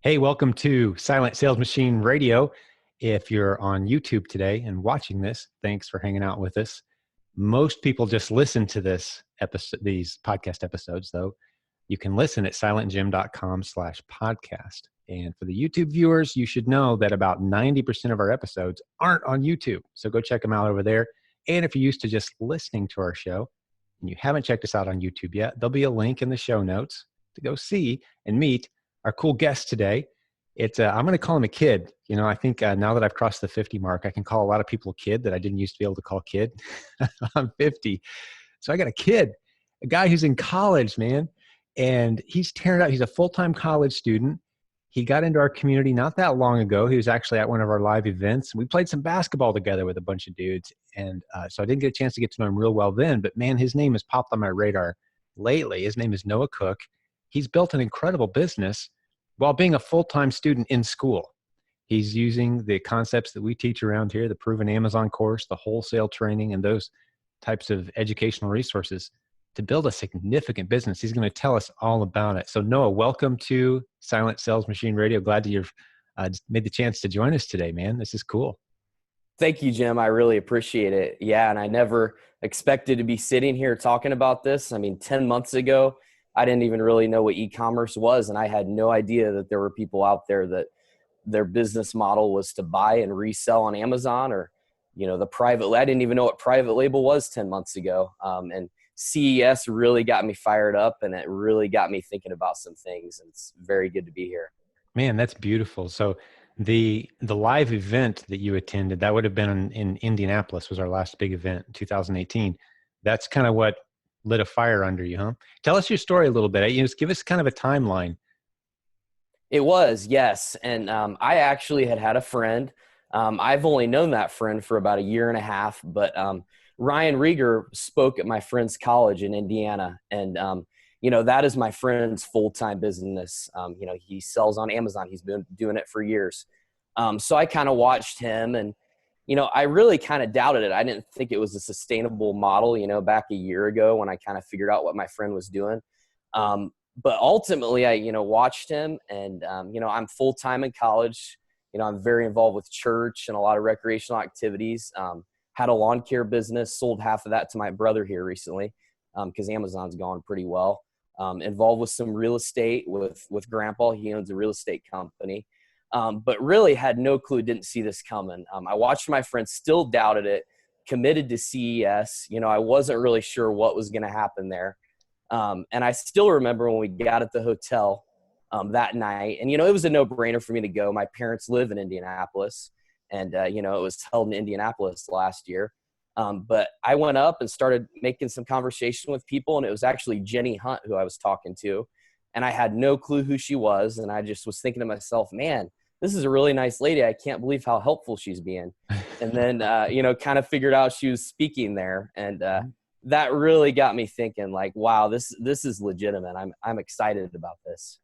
Hey, welcome to Silent Sales Machine Radio. If you're on YouTube today and watching this, thanks for hanging out with us. Most people just listen to this episode, these podcast episodes, though. You can listen at silentjim.com/podcast. And for the YouTube viewers, you should know that about 90% of our episodes aren't on YouTube. So go check them out over there. And if you're used to just listening to our show and you haven't checked us out on YouTube yet, there'll be a link in the show notes to go see and meet our cool guest today. I'm going to call him a kid. I think now that I've crossed the 50 mark, I can call a lot of people kid that I didn't used to be able to call kid. I'm 50. So I got a kid, a guy who's in college, man. And he's tearing it up. He's a full-time college student. He got into our community not that long ago. He was actually at one of our live events. We played some basketball together with a bunch of dudes. And so I didn't get a chance to get to know him real well then. But man, his name has popped on my radar lately. His name is Noah Cook. He's built an incredible business while being a full-time student in school. He's using the concepts that we teach around here, the Proven Amazon course, the wholesale training, and those types of educational resources to build a significant business. He's going to tell us all about it. So Noah, welcome to Silent Sales Machine Radio. Glad that you've made the chance to join us today, man. This is cool. Thank you, Jim. I really appreciate it. Yeah, and I never expected to be sitting here talking about this. 10 months ago, I didn't even really know what e-commerce was, and I had no idea that there were people out there that their business model was to buy and resell on Amazon or, I didn't even know what private label was 10 months ago. And CES really got me fired up, and it really got me thinking about some things, and it's very good to be here. Man, that's beautiful. So the live event that you attended, that would have been in Indianapolis, was our last big event in 2018. That's kind of what lit a fire under you, huh? Tell us your story a little bit. Just give us kind of a timeline. It was, yes. And I actually had a friend. I've only known that friend for about a year and a half, but Ryan Rieger spoke at my friend's college in Indiana. And, that is my friend's full-time business. He sells on Amazon. He's been doing it for years. So I kind of watched him, and I really kind of doubted it. I didn't think it was a sustainable model, back a year ago when I kind of figured out what my friend was doing. But ultimately, I, watched him, and, I'm full-time in college. I'm very involved with church and a lot of recreational activities. Had a lawn care business, sold half of that to my brother here recently because Amazon's gone pretty well. Involved with some real estate with Grandpa. He owns a real estate company. But really had no clue, didn't see this coming. I watched my friend, still doubted it, committed to CES. I wasn't really sure what was going to happen there. And I still remember when we got at the hotel that night, and, it was a no-brainer for me to go. My parents live in Indianapolis, and, it was held in Indianapolis last year. But I went up and started making some conversation with people, and it was actually Jenny Hunt who I was talking to. And I had no clue who she was. And I just was thinking to myself, man, this is a really nice lady. I can't believe how helpful she's being. And then, kind of figured out she was speaking there. And that really got me thinking, like, wow, this is legitimate. I'm excited about this.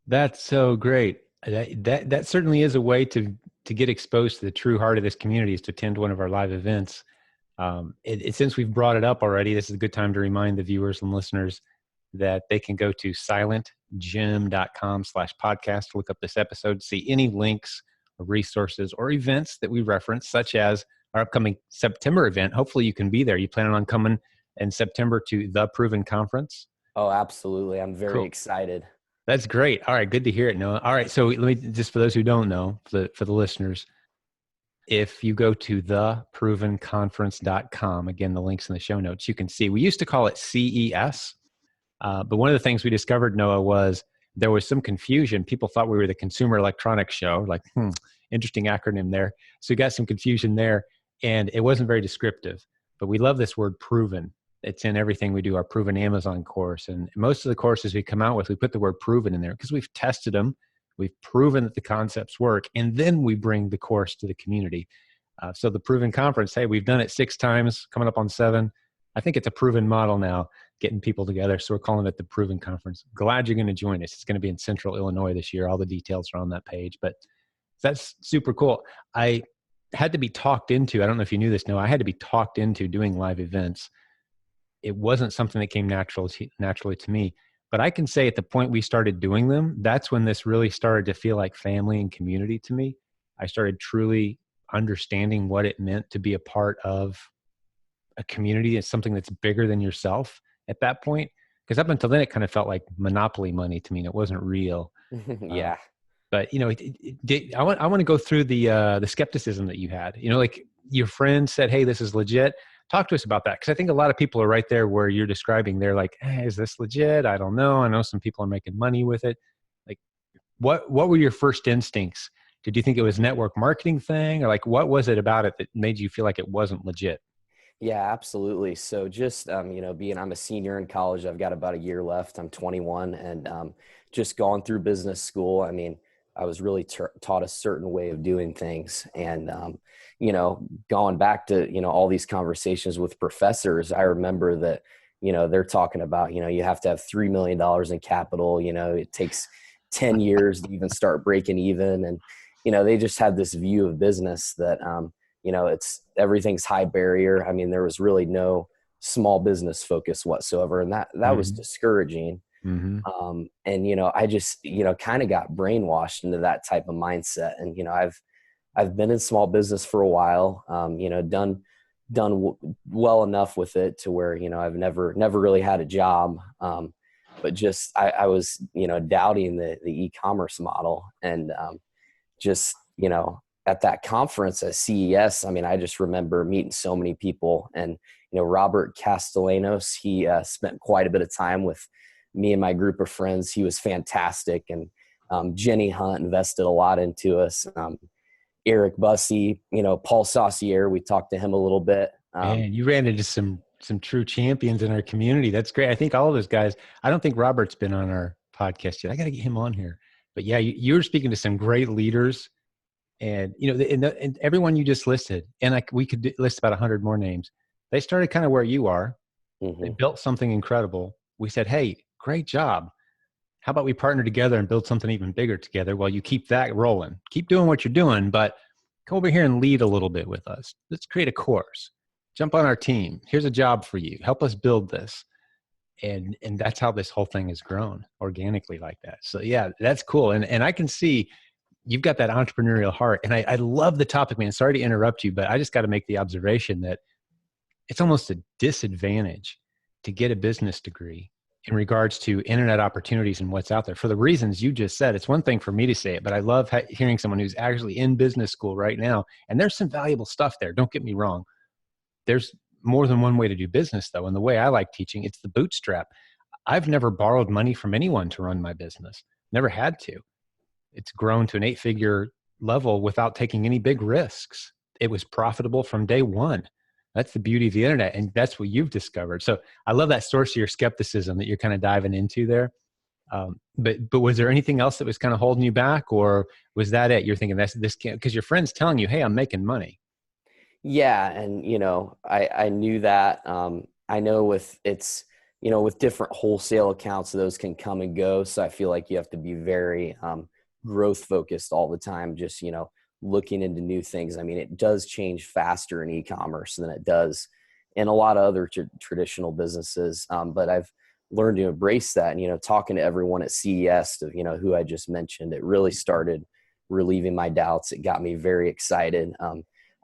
That's so great. That certainly is a way to get exposed to the true heart of this community, is to attend one of our live events. Since we've brought it up already, this is a good time to remind the viewers and listeners that they can go to silentjim.com/podcast to look up this episode, see any links or resources or events that we reference, such as our upcoming September event. Hopefully you can be there. You planning on coming in September to the Proven Conference? Oh, absolutely. I'm very excited. That's great. All right. Good to hear it, Noah. All right. So let me, just for those who don't know, for the listeners, if you go to theprovenconference.com, again, the link's in the show notes, you can see, we used to call it CES. But one of the things we discovered, Noah, was there was some confusion. People thought we were the Consumer Electronics Show, like, interesting acronym there. So we got some confusion there, and it wasn't very descriptive. But we love this word proven. It's in everything we do, our Proven Amazon course. And most of the courses we come out with, we put the word proven in there because we've tested them. We've proven that the concepts work, and then we bring the course to the community. So the Proven Conference, hey, we've done it 6 times, coming up on 7. I think it's a proven model now, getting people together. So we're calling it the Proven Conference. Glad you're going to join us. It's going to be in Central Illinois this year. All the details are on that page, but that's super cool. I had to be talked into, I don't know if you knew this, no, I had to be talked into doing live events. It wasn't something that came naturally to me. But I can say at the point we started doing them, that's when this really started to feel like family and community to me. I started truly understanding what it meant to be a part of a community. It's something that's bigger than yourself at that point. Because up until then, it kind of felt like monopoly money to me, and it wasn't real. Uh, Yeah. but I want to go through the skepticism that you had. Like your friend said, "Hey, this is legit." Talk to us about that, because I think a lot of people are right there where you're describing. They're like, "Hey, is this legit? I don't know. I know some people are making money with it." Like, what were your first instincts? Did you think it was a network marketing thing, or like what was it about it that made you feel like it wasn't legit? Yeah, absolutely. So just, I'm a senior in college, I've got about a year left. I'm 21 and just gone through business school. I mean, I was really taught a certain way of doing things. And, going back to, all these conversations with professors, I remember that, they're talking about, you have to have $3 million in capital, it takes 10 years to even start breaking even. And, they just had this view of business that, it's everything's high barrier. I mean, there was really no small business focus whatsoever. And that was Mm-hmm. discouraging. Mm-hmm. And, I just, kind of got brainwashed into that type of mindset. And, I've been in small business for a while, done well enough with it to where, I've never really had a job. But just, I was, doubting the e-commerce model and, just, at that conference at CES, I mean, I just remember meeting so many people and, Robert Castellanos, he spent quite a bit of time with me and my group of friends. He was fantastic. And Jenny Hunt invested a lot into us. Eric Bussey, Paul Saucier, we talked to him a little bit. Man, you ran into some true champions in our community. That's great. I think all of those guys. I don't think Robert's been on our podcast yet. I got to get him on here. But yeah, you were speaking to some great leaders, and and everyone you just listed, and like we could list about 100 more names. They started kind of where you are. They Mhm. built something incredible. We said, "Hey, great job. How about we partner together and build something even bigger together while you keep that rolling? Keep doing what you're doing, but come over here and lead a little bit with us. Let's create a course. Jump on our team. Here's a job for you. Help us build this." And that's how this whole thing has grown organically like that. So yeah, that's cool. And I can see you've got that entrepreneurial heart. And I love the topic, man. Sorry to interrupt you, but I just got to make the observation that it's almost a disadvantage to get a business degree in regards to internet opportunities and what's out there for the reasons you just said. It's one thing for me to say it, but I love hearing someone who's actually in business school right now. And there's some valuable stuff there. Don't get me wrong. There's more than one way to do business, though. And the way I like teaching, it's the bootstrap. I've never borrowed money from anyone to run my business. Never had to. It's grown to an 8-figure level without taking any big risks. It was profitable from day one. That's the beauty of the internet. And that's what you've discovered. So I love that source of your skepticism that you're kind of diving into there. But was there anything else that was kind of holding you back, or was that it? You're thinking this can't, because your friend's telling you, "Hey, I'm making money." Yeah. And, I knew that, I know with different wholesale accounts, those can come and go. So I feel like you have to be very, growth focused all the time, just, looking into new things. I mean, it does change faster in e-commerce than it does in a lot of other traditional businesses. But I've learned to embrace that. And, talking to everyone at CES of, who I just mentioned, it really started relieving my doubts. It got me very excited.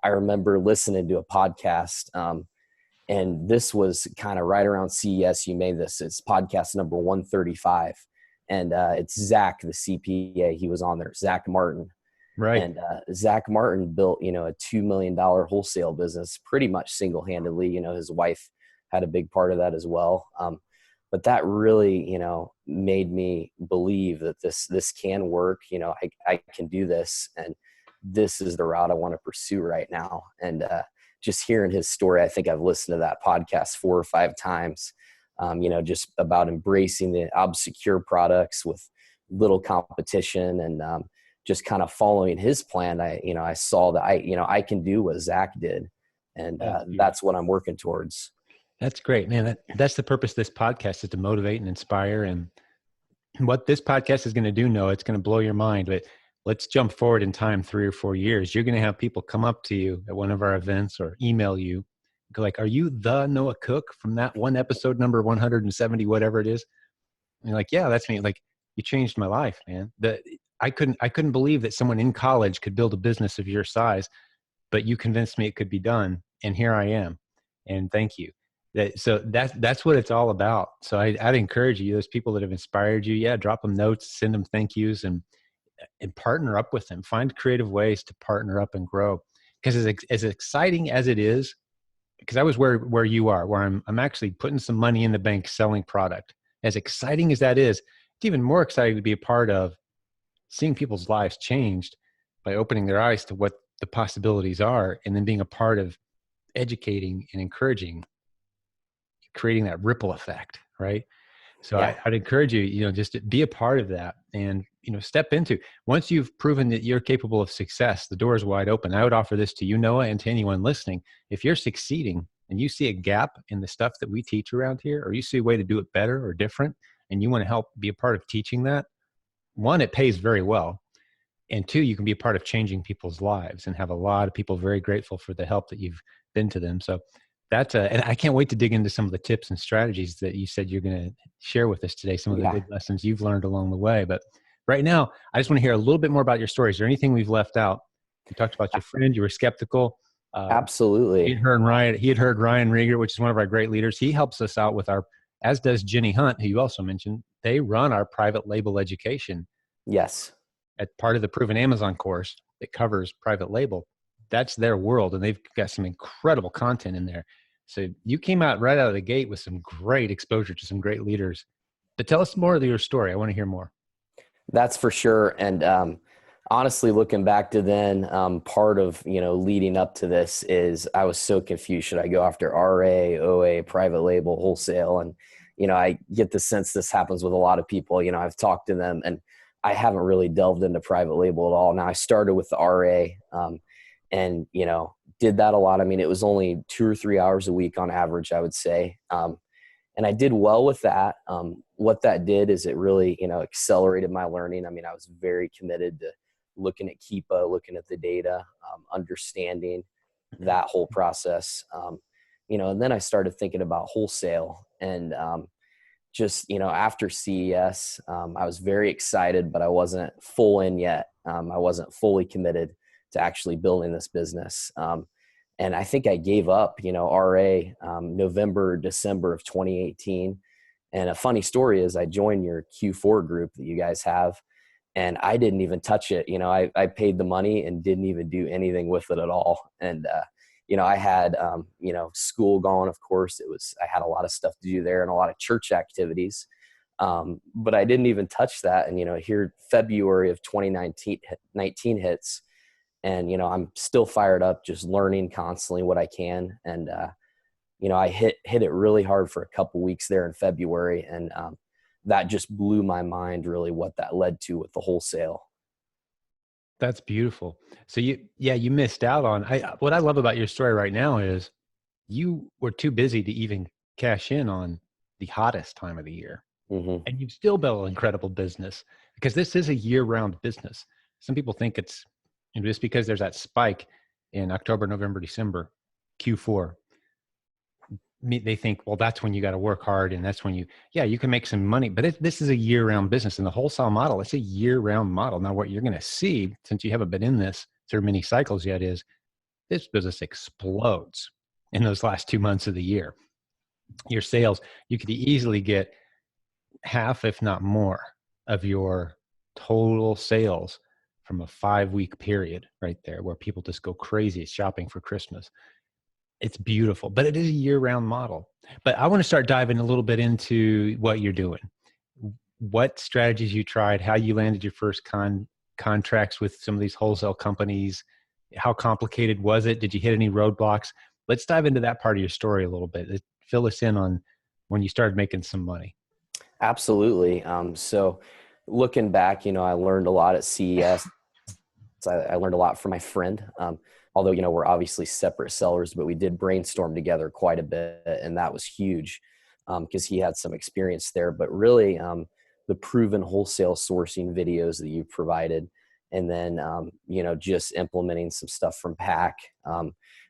I remember listening to a podcast, and this was kind of right around CES. You made this. It's podcast number 135. And it's Zach, the CPA. He was on there, Zach Martin. Right. And Zach Martin built, a $2 million wholesale business pretty much single-handedly. His wife had a big part of that as well. But that really, made me believe that this can work. I can do this, and this is the route I want to pursue right now. And just hearing his story, I think I've listened to that podcast 4 or 5 times. Just about embracing the obscure products with little competition, and just kind of following his plan. I saw that I can do what Zach did, and that's what I'm working towards. That's great, man. That's the purpose of this podcast, is to motivate and inspire. And what this podcast is going to do, no, it's going to blow your mind. But let's jump forward in time 3 or 4 years. You're going to have people come up to you at one of our events or email you, go like, "Are you the Noah Cook from that one episode number 170, whatever it is?" And you're like, yeah, that's me. Like, you changed my life, man. I couldn't believe that someone in college could build a business of your size, but you convinced me it could be done. And here I am. And thank you. That's what it's all about. So I'd encourage you, those people that have inspired you, yeah, drop them notes, send them thank yous, and partner up with them. Find creative ways to partner up and grow. Because as exciting as it is, because I was where you are, where I'm actually putting some money in the bank selling product. As exciting as that is, it's even more exciting to be a part of seeing people's lives changed by opening their eyes to what the possibilities are, and then being a part of educating and encouraging, creating that ripple effect, right? So Yeah. I'd encourage you, just to be a part of that, and, step into, once you've proven that you're capable of success, the door is wide open. I would offer this to you, Noah, and to anyone listening. If you're succeeding and you see a gap in the stuff that we teach around here, or you see a way to do it better or different, and you want to help be a part of teaching that, one, it pays very well. And two, you can be a part of changing people's lives and have a lot of people very grateful for the help that you've been to them. So and I can't wait to dig into some of the tips and strategies that you said you're going to share with us today, some of the Yeah. good lessons you've learned along the way. But right now, I just want to hear a little bit more about your story. Is there anything we've left out? You talked about your friend, you were skeptical. He Absolutely. had heard Ryan Rieger, which is one of our great leaders. He helps us out with as does Jenny Hunt, who you also mentioned. They run our private label education Yes. at part of the Proven Amazon course that covers private label. That's their world, and they've got some incredible content in there. So you came out right out of the gate with some great exposure to some great leaders. But tell us more of your story. I want to hear more. That's for sure. And honestly, looking back to then, part of, leading up to this is I was so confused. Should I go after RA, OA, private label, wholesale? And, I get the sense this happens with a lot of people. I've talked to them, and I haven't really delved into private label at all. Now, I started with the RA, and, did that a lot. I mean, it was only 2 or 3 hours a week on average, I would say. And I did well with that. What that did is it really, accelerated my learning. I mean, I was very committed to looking at Kiba, looking at the data, understanding that whole process. And then I started thinking about wholesale, and just, after CES, I was very excited, but I wasn't full in yet. I wasn't fully committed to actually building this business. And I think I gave up, RA, November, December of 2018. And a funny story is I joined your Q4 group that you guys have, and I didn't even touch it. I paid the money and didn't even do anything with it at all. And, I had, school going, of course. I had a lot of stuff to do there and a lot of church activities. But I didn't even touch that. And, here February of 2019 hits, and, I'm still fired up, just learning constantly what I can. And, I hit it really hard for a couple weeks there in February. And that just blew my mind, really, what that led to with the wholesale. That's beautiful. So you missed out on, what I love about your story right now is you were too busy to even cash in on the hottest time of the year. Mm-hmm. And you've still built an incredible business, because this is a year-round business. Some people think it's, just because there's that spike in October, November, December, Q4, they think, well, that's when you got to work hard, and that's when you can make some money. But this is a year-round business, and the wholesale model, it's a year-round model. Now, what you're going to see, since you haven't been in this through many cycles yet, is this business explodes in those last 2 months of the year. Your sales, you could easily get half, if not more, of your total sales from a 5-week period right there, where people just go crazy shopping for Christmas. It's beautiful, but it is a year-round model. But I want to start diving a little bit into what you're doing, what strategies you tried, how you landed your first contracts with some of these wholesale companies. How complicated was it? Did you hit any roadblocks? Let's dive into that part of your story a little bit. Fill us in on when you started making some money. Absolutely. So looking back, I learned a lot at CES. I learned a lot from my friend. Although, we're obviously separate sellers, but we did brainstorm together quite a bit, and that was huge because he had some experience there. But really, the proven wholesale sourcing videos that you provided, and then, just implementing some stuff from Pack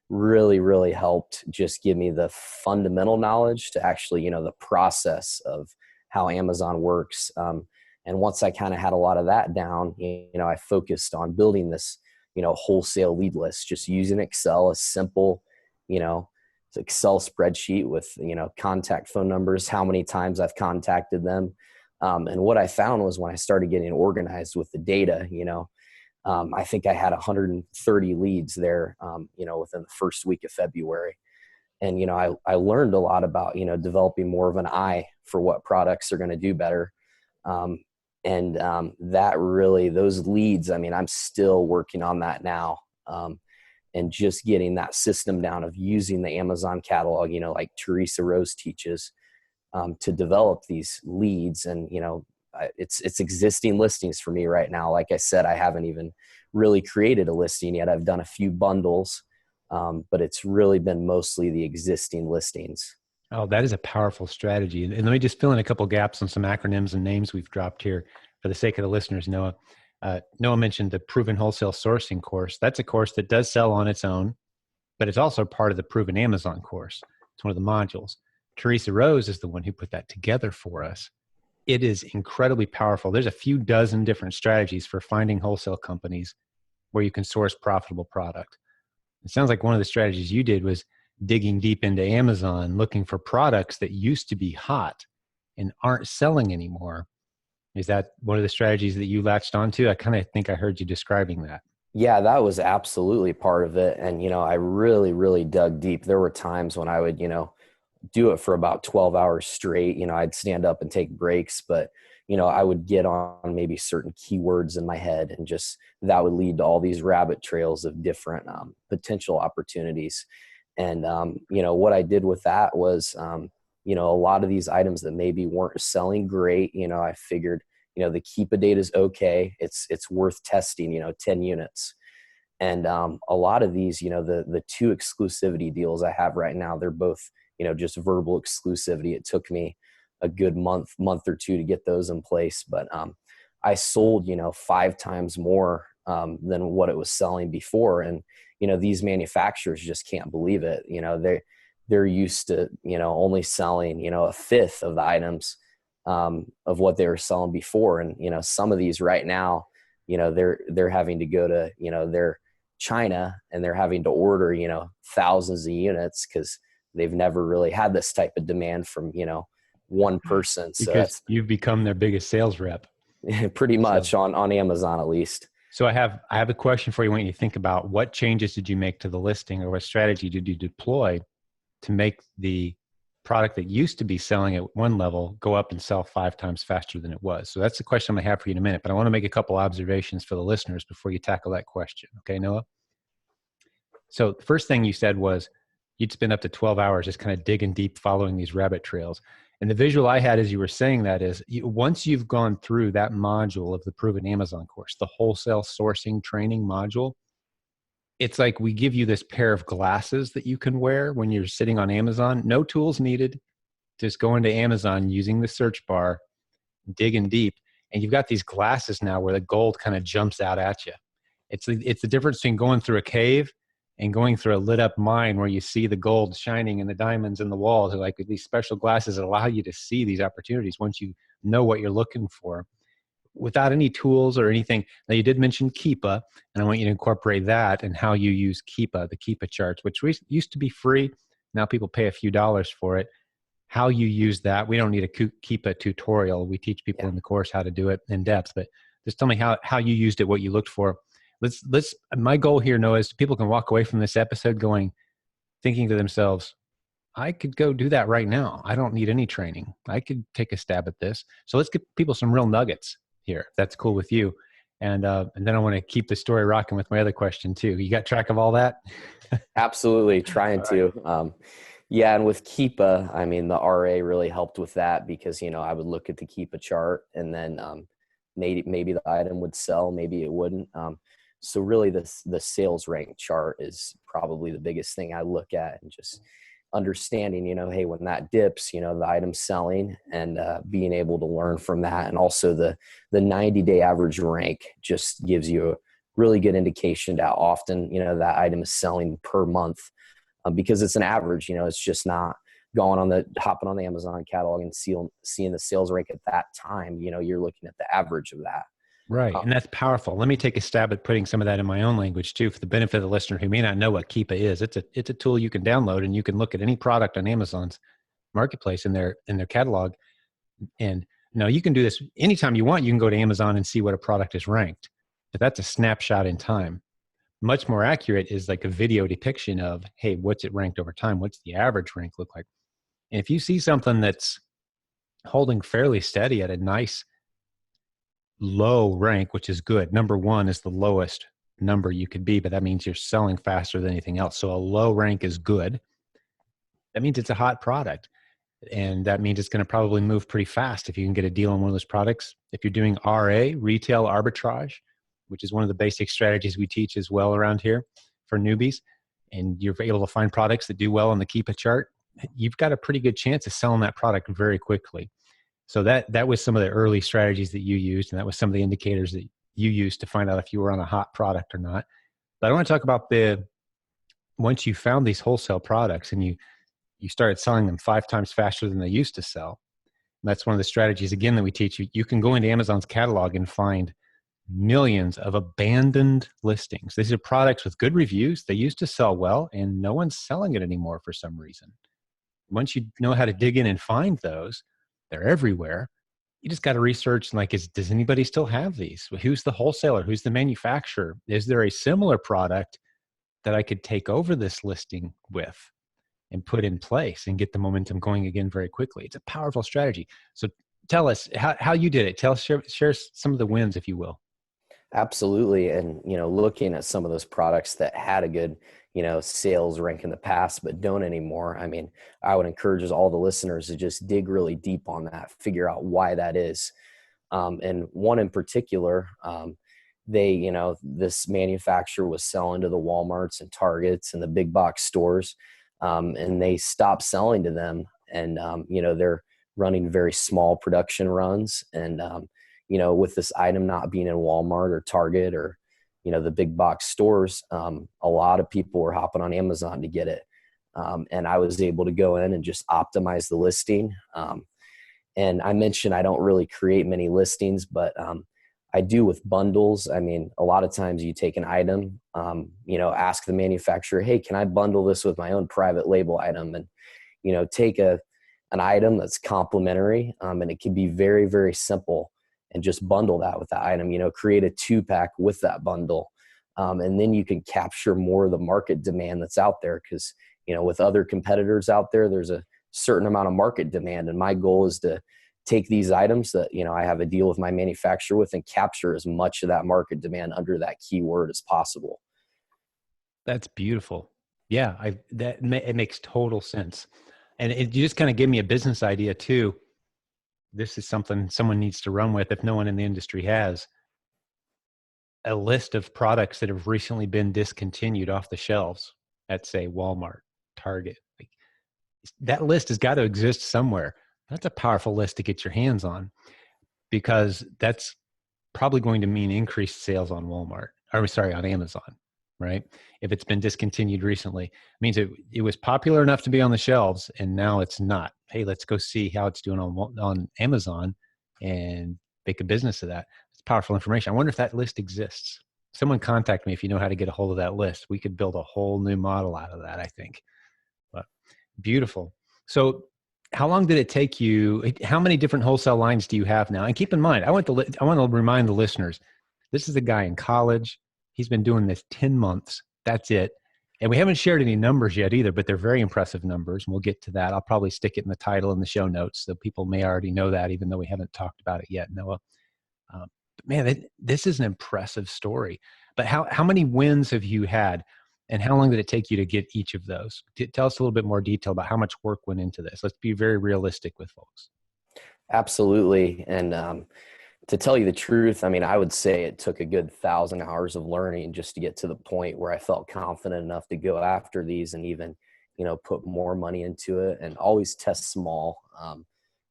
really, really helped just give me the fundamental knowledge to actually, the process of how Amazon works. And once I kind of had a lot of that down, I focused on building this, wholesale lead list, just using Excel, a simple, you know, Excel spreadsheet with, contact phone numbers, how many times I've contacted them. And what I found was when I started getting organized with the data, I think I had 130 leads there, within the first week of February. And, I learned a lot about, developing more of an eye for what products are going to do better. That really, those leads, I'm still working on that now. And just getting that system down of using the Amazon catalog, like Teresa Rose teaches, to develop these leads. And, it's existing listings for me right now. Like I said, I haven't even really created a listing yet. I've done a few bundles, but it's really been mostly the existing listings. Oh, that is a powerful strategy. And let me just fill in a couple gaps on some acronyms and names we've dropped here for the sake of the listeners. Noah, Noah mentioned the Proven Wholesale Sourcing course. That's a course that does sell on its own, but it's also part of the Proven Amazon course. It's one of the modules. Teresa Rose is the one who put that together for us. It is incredibly powerful. There's a few dozen different strategies for finding wholesale companies where you can source profitable product. It sounds like one of the strategies you did was digging deep into Amazon, looking for products that used to be hot and aren't selling anymore. Is that one of the strategies that you latched onto? I kind of think I heard you describing that. Yeah, that was absolutely part of it. And, I really, really dug deep. There were times when I would, do it for about 12 hours straight. I'd stand up and take breaks, but, I would get on maybe certain keywords in my head, and just that would lead to all these rabbit trails of different potential opportunities. And, what I did with that was, a lot of these items that maybe weren't selling great, I figured, the Kiba data is okay. It's worth testing, 10 units. And a lot of these, the two exclusivity deals I have right now, they're both, just verbal exclusivity. It took me a good month or two to get those in place. But I sold, 5 times more than what it was selling before. And, these manufacturers just can't believe it. They're used to, only selling, a fifth of the items of what they were selling before. And, some of these right now, they're having to go to, their China, and they're having to order, thousands of units because they've never really had this type of demand from, one person. So because you've become their biggest sales rep. Pretty much on Amazon, at least. So I have a question for you. I want you to think about, what changes did you make to the listing, or what strategy did you deploy to make the product that used to be selling at one level go up and sell 5 times faster than it was? So that's the question I'm going to have for you in a minute, but I want to make a couple observations for the listeners before you tackle that question. Okay, Noah? So the first thing you said was you'd spend up to 12 hours just kind of digging deep, following these rabbit trails. And the visual I had as you were saying that is, once you've gone through that module of the Proven Amazon course, the wholesale sourcing training module, it's like we give you this pair of glasses that you can wear when you're sitting on Amazon. No tools needed. Just go into Amazon using the search bar, digging deep, and you've got these glasses now where the gold kind of jumps out at you. It's the difference between going through a cave and going through a lit up mine where you see the gold shining and the diamonds in the walls. Are like these special glasses that allow you to see these opportunities once you know what you're looking for, without any tools or anything. Now, you did mention Kiba, and I want you to incorporate that and how you use Kiba, the Kiba charts, which used to be free. Now people pay a few dollars for it. How you use that. We don't need a Kiba tutorial. We teach people in the course how to do it in depth, but just tell me how you used it, what you looked for. My goal here, Noah, is people can walk away from this episode thinking to themselves, I could go do that right now. I don't need any training. I could take a stab at this. So let's give people some real nuggets here, if that's cool with you. And then I want to keep the story rocking with my other question too. You got track of all that? Absolutely. Trying to. Yeah. And with Kiba, the RA really helped with that because, I would look at the Kiba chart, and then maybe the item would sell, maybe it wouldn't. So really the sales rank chart is probably the biggest thing I look at, and just understanding, hey, when that dips, the item's selling, and being able to learn from that. And also the 90-day average rank just gives you a really good indication to how often, that item is selling per month, because it's an average, it's just not hopping on the Amazon catalog and seeing the sales rank at that time, you're looking at the average of that. Right. And that's powerful. Let me take a stab at putting some of that in my own language too, for the benefit of the listener who may not know what Kiba is. It's a tool you can download, and you can look at any product on Amazon's marketplace in their catalog. And now you can do this anytime you want. You can go to Amazon and see what a product is ranked, but that's a snapshot in time. Much more accurate is like a video depiction of, hey, what's it ranked over time? What's the average rank look like? And if you see something that's holding fairly steady at a nice low rank, which is good. Number one is the lowest number you could be, but that means you're selling faster than anything else. So a low rank is good. That means it's a hot product. And that means it's going to probably move pretty fast if you can get a deal on one of those products. If you're doing RA, retail arbitrage, which is one of the basic strategies we teach as well around here for newbies, and you're able to find products that do well on the Keepa chart, you've got a pretty good chance of selling that product very quickly. So that was some of the early strategies that you used, and that was some of the indicators that you used to find out if you were on a hot product or not. But I want to talk about once you found these wholesale products and you started selling them 5 times faster than they used to sell. And that's one of the strategies, again, that we teach you. You can go into Amazon's catalog and find millions of abandoned listings. These are products with good reviews. They used to sell well, and no one's selling it anymore for some reason. Once you know how to dig in and find those, they're everywhere. You just got to research, like, does anybody still have these? Who's the wholesaler? Who's the manufacturer? Is there a similar product that I could take over this listing with and put in place and get the momentum going again very quickly? It's a powerful strategy. So tell us how you did it. Share some of the wins, if you will. Absolutely. And, looking at some of those products that had a good, sales rank in the past, but don't anymore. I mean, I would encourage all the listeners to just dig really deep on that, figure out why that is. And one in particular, this manufacturer was selling to the Walmarts and Targets and the big box stores, and they stopped selling to them. And, they're running very small production runs. And, with this item not being in Walmart or Target or, the big box stores, a lot of people were hopping on Amazon to get it. And I was able to go in and just optimize the listing. And I mentioned I don't really create many listings, but I do with bundles. I mean, a lot of times you take an item, ask the manufacturer, hey, can I bundle this with my own private label item? And, take an item that's complementary, and it can be very, very simple, and just bundle that with that item, create a 2-pack with that bundle. And then you can capture more of the market demand that's out there. Cause, with other competitors out there, there's a certain amount of market demand. And my goal is to take these items that, I have a deal with my manufacturer with and capture as much of that market demand under that keyword as possible. That's beautiful. Yeah. It makes total sense. And you just kind of gave me a business idea too. This is something someone needs to run with if no one in the industry has. A list of products that have recently been discontinued off the shelves at, say, Walmart, Target. Like, that list has got to exist somewhere. That's a powerful list to get your hands on, because that's probably going to mean increased sales on on Amazon, right? If it's been discontinued recently, it means it was popular enough to be on the shelves and now it's not. Hey, let's go see how it's doing on Amazon and make a business of that. It's powerful information. I wonder if that list exists. Someone contact me if you know how to get a hold of that list. We could build a whole new model out of that, I think. But beautiful. So how long did it take you? How many different wholesale lines do you have now? And keep in mind, I want to remind the listeners, this is a guy in college. He's been doing this 10 months. That's it. And we haven't shared any numbers yet either, but they're very impressive numbers. And we'll get to that. I'll probably stick it in the title and the show notes, so people may already know that, even though we haven't talked about it yet, Noah. But man, this is an impressive story. But how many wins have you had? And how long did it take you to get each of those? Tell us a little bit more detail about how much work went into this. Let's be very realistic with folks. Absolutely. And to tell you the truth, I mean, I would say it took a good 1,000 hours of learning just to get to the point where I felt confident enough to go after these and even, put more money into it, and always test small,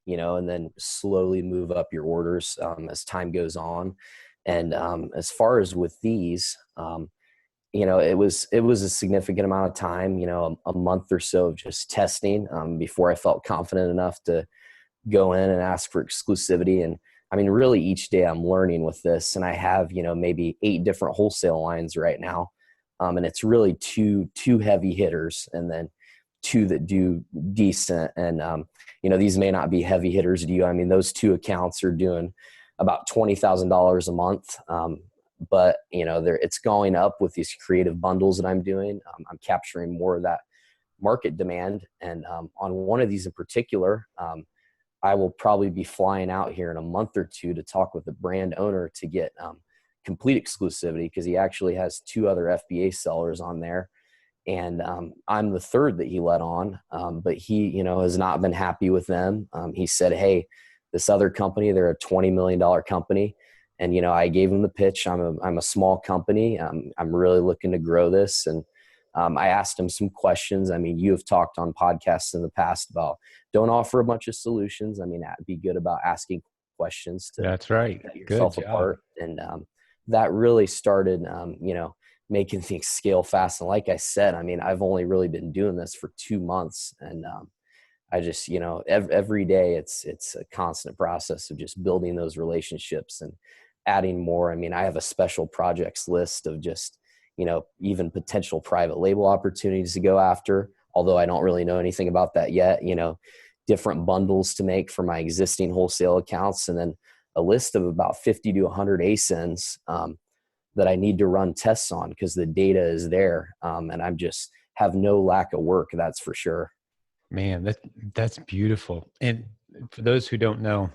and then slowly move up your orders as time goes on. And as far as with these, it was a significant amount of time, a month or so of just testing before I felt confident enough to go in and ask for exclusivity. And I mean, really each day I'm learning with this, and I have, maybe 8 different wholesale lines right now. And it's really two heavy hitters and then 2 that do decent. And, these may not be heavy hitters to you. I mean, those 2 accounts are doing about $20,000 a month. But it's going up with these creative bundles that I'm doing. I'm capturing more of that market demand. And on one of these in particular, I will probably be flying out here in a month or 2 to talk with the brand owner to get complete exclusivity, because he actually has 2 other FBA sellers on there. And I'm the 3rd that he let on, but he, has not been happy with them. He said, hey, this other company, they're a $20 million company. And, I gave him the pitch. I'm a small company. I'm really looking to grow this. And I asked him some questions. I mean, you have talked on podcasts in the past about don't offer a bunch of solutions. I mean, be good about asking questions to That's right. set Good yourself job. apart. And that really started, making things scale fast. And like I said, I mean, I've only really been doing this for 2 months. And I just, every day it's a constant process of just building those relationships and adding more. I mean, I have a special projects list of just, even potential private label opportunities to go after, although I don't really know anything about that yet, different bundles to make for my existing wholesale accounts, and then a list of about 50 to 100 ASINs that I need to run tests on, because the data is there. And I'm just have no lack of work. That's for sure. Man, that's beautiful. And for those who don't know,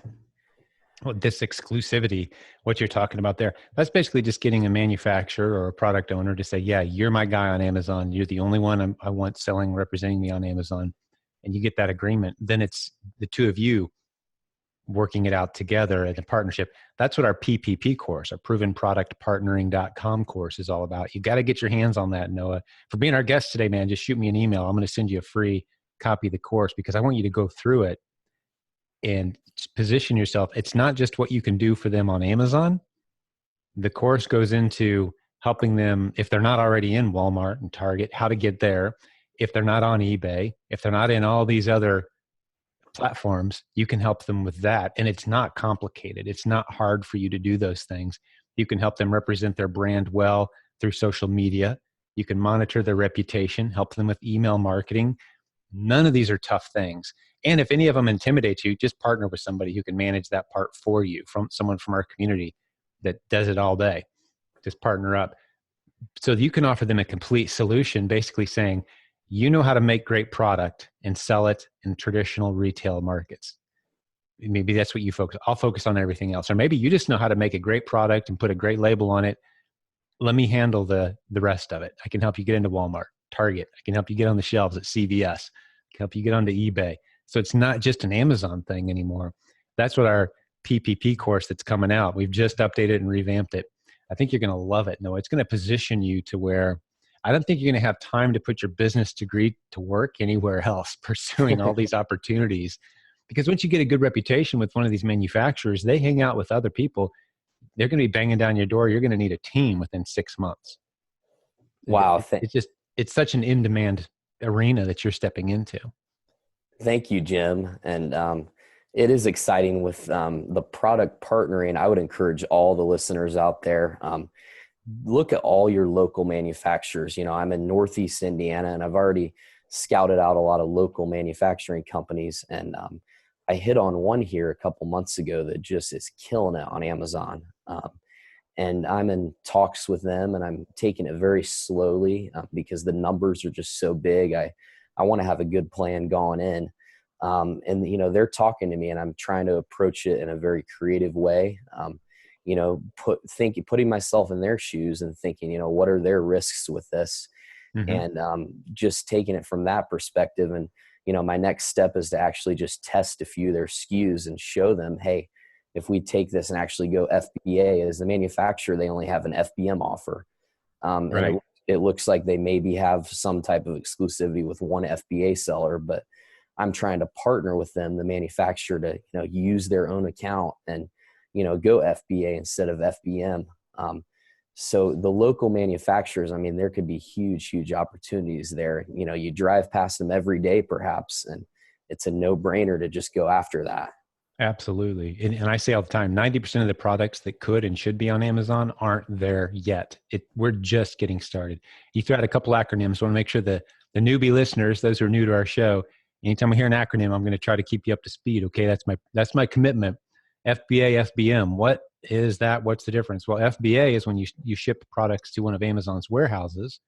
this exclusivity, what you're talking about there, that's basically just getting a manufacturer or a product owner to say, yeah, you're my guy on Amazon. You're the only one I want selling, representing me on Amazon. And you get that agreement. Then it's the 2 of you working it out together in a partnership. That's what our PPP course, our provenproductpartnering.com course is all about. You got to get your hands on that, Noah. For being our guest today, man, just shoot me an email. I'm going to send you a free copy of the course, because I want you to go through it and position yourself. It's not just what you can do for them on Amazon. The course goes into helping them, if they're not already in Walmart and Target, how to get there. If they're not on eBay, if they're not in all these other platforms, you can help them with that. And it's not complicated. It's not hard for you to do those things. You can help them represent their brand well through social media. You can monitor their reputation, help them with email marketing. None of these are tough things. And if any of them intimidate you, just partner with somebody who can manage that part for you, from someone from our community that does it all day. Just partner up so that you can offer them a complete solution, basically saying, you know how to make great product and sell it in traditional retail markets. Maybe that's what you focus. I'll focus on everything else. Or maybe you just know how to make a great product and put a great label on it. Let me handle the rest of it. I can help you get into Walmart, Target. I can help you get on the shelves at CVS. I can help you get onto eBay. So it's not just an Amazon thing anymore. That's what our PPP course that's coming out. We've just updated and revamped it. I think you're going to love it. No, it's going to position you to where I don't think you're going to have time to put your business degree to work anywhere else pursuing all these opportunities. Because once you get a good reputation with one of these manufacturers, they hang out with other people. They're going to be banging down your door. You're going to need a team within 6 months. Wow. It's such an in-demand arena that you're stepping into. Thank you, Jim. And it is exciting with the product partnering. I would encourage all the listeners out there, look at all your local manufacturers. I'm in Northeast Indiana, and I've already scouted out a lot of local manufacturing companies. And I hit on one here a couple months ago that just is killing it on Amazon. And I'm in talks with them, and I'm taking it very slowly because the numbers are just so big. I want to have a good plan going in. And, they're talking to me, and I'm trying to approach it in a very creative way. Putting myself in their shoes and thinking, what are their risks with this? Mm-hmm. And just taking it from that perspective. And, my next step is to actually just test a few of their SKUs and show them, hey, if we take this and actually go FBA, as the manufacturer, they only have an FBM offer. Right. And it looks like they maybe have some type of exclusivity with one FBA seller, but I'm trying to partner with them, the manufacturer, to, use their own account and, go FBA instead of FBM. So the local manufacturers, I mean, there could be huge, huge opportunities there. You know, you drive past them every day, perhaps, and it's a no-brainer to just go after that. Absolutely. And I say all the time, 90% of the products that could and should be on Amazon aren't there yet. We're just getting started. You threw out a couple acronyms. I want to make sure the newbie listeners, those who are new to our show, anytime I hear an acronym, I'm going to try to keep you up to speed. Okay. That's my commitment. FBA, FBM. What is that? What's the difference? Well, FBA is when you ship products to one of Amazon's warehouses,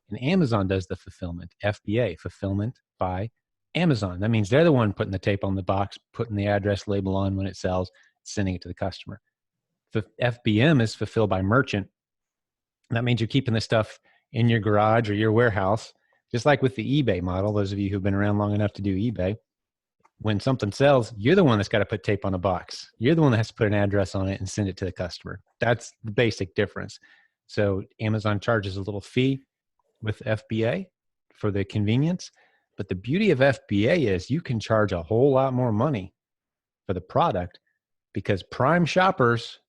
and Amazon does the fulfillment. FBA, fulfillment by Amazon. That means they're the one putting the tape on the box, putting the address label on when it sells, sending it to the customer. FBM is fulfilled by merchant. That means you're keeping the stuff in your garage or your warehouse, just like with the eBay model. Those of you who've been around long enough to do eBay, when something sells, you're the one that's got to put tape on a box. You're the one that has to put an address on it and send it to the customer. That's the basic difference. So Amazon charges a little fee with FBA for the convenience. But the beauty of FBA is you can charge a whole lot more money for the product because Prime shoppers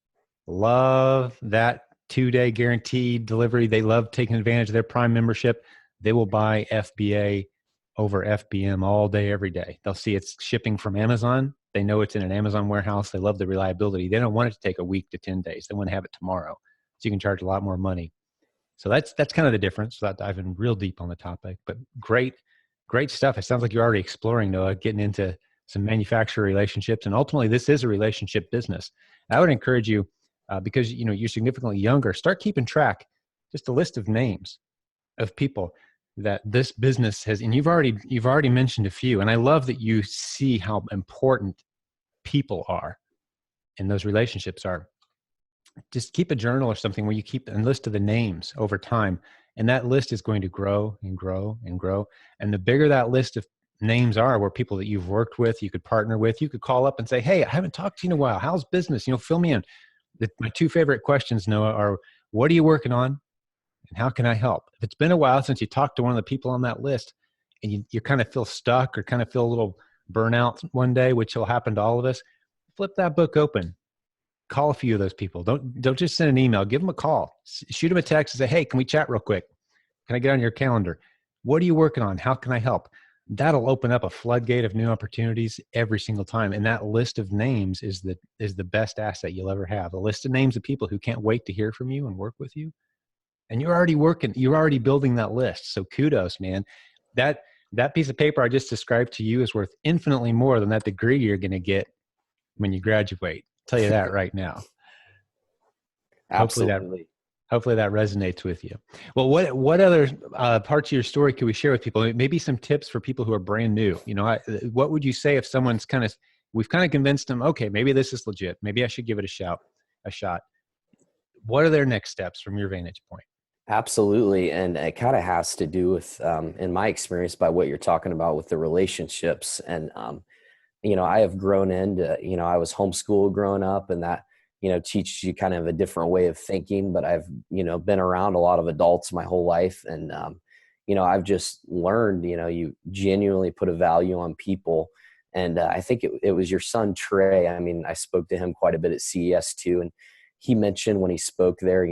love that 2-day guaranteed delivery. They love taking advantage of their Prime membership. They will buy FBA over FBM all day, every day. They'll see it's shipping from Amazon. They know it's in an Amazon warehouse. They love the reliability. They don't want it to take a week to 10 days. They want to have it tomorrow. So you can charge a lot more money. So that's kind of the difference without diving real deep on the topic. But great stuff. It sounds like you're already exploring, Noah, getting into some manufacturer relationships. And ultimately, this is a relationship business. I would encourage you, because you're significantly younger, start keeping track, just a list of names of people that this business has. And you've already mentioned a few. And I love that you see how important people are and those relationships are. Just keep a journal or something where you keep a list of the names over time. And that list is going to grow and grow and grow. And the bigger that list of names are, where people that you've worked with, you could partner with, you could call up and say, hey, I haven't talked to you in a while. How's business? Fill me in. My two favorite questions, Noah, are what are you working on? And how can I help? If it's been a while since you talked to one of the people on that list and you kind of feel stuck or kind of feel a little burnout one day, which will happen to all of us, flip that book open. Call a few of those people. Don't just send an email. Give them a call. Shoot them a text and say, hey, can we chat real quick? Can I get on your calendar? What are you working on? How can I help? That'll open up a floodgate of new opportunities every single time. And that list of names is the best asset you'll ever have. A list of names of people who can't wait to hear from you and work with you. And you're already building that list. So kudos, man. That piece of paper I just described to you is worth infinitely more than that degree you're going to get when you graduate. Tell you that right now. Absolutely. Hopefully that resonates with you. Well, what other parts of your story could we share with people? Maybe some tips for people who are brand new. What would you say if someone's we've kind of convinced them, okay, maybe this is legit. Maybe I should give it a shot. What are their next steps from your vantage point? Absolutely. And it kind of has to do with, in my experience, by what you're talking about with the relationships. And, I have grown into, I was homeschooled growing up, and that, teaches you kind of a different way of thinking. But I've, been around a lot of adults my whole life. And, I've just learned, you genuinely put a value on people. And I think it was your son, Trey. I mean, I spoke to him quite a bit at CES too. And he mentioned when he spoke there,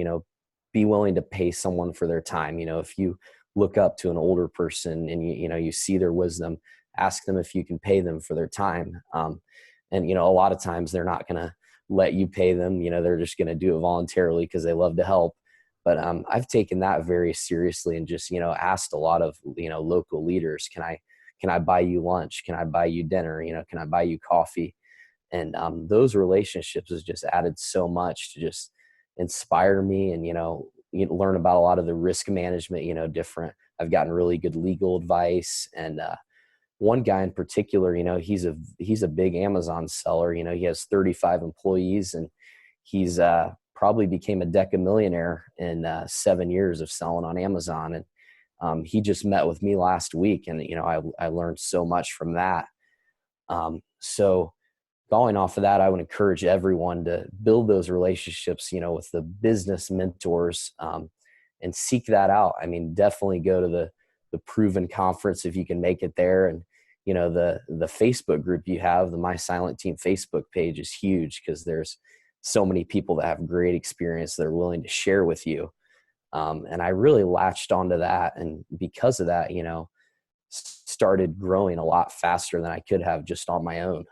be willing to pay someone for their time. If you look up to an older person and you see their wisdom, ask them if you can pay them for their time. And a lot of times they're not going to let you pay them. They're just going to do it voluntarily because they love to help. But I've taken that very seriously and just asked a lot of local leaders, can I buy you lunch? Can I buy you dinner? Can I buy you coffee? And those relationships has just added so much to just inspire me, and you learn about a lot of the risk management, different. I've gotten really good legal advice, and one guy in particular, he's a big Amazon seller. He has 35 employees, and he's probably became a decamillionaire in 7 years of selling on Amazon. And he just met with me last week, and I learned so much from that. So going off of that, I would encourage everyone to build those relationships, with the business mentors, and seek that out. I mean, definitely go to the Proven Conference if you can make it there. And, the Facebook group you have, the My Silent Team Facebook page is huge, because there's so many people that have great experience that are willing to share with you. And I really latched onto that. And because of that, started growing a lot faster than I could have just on my own.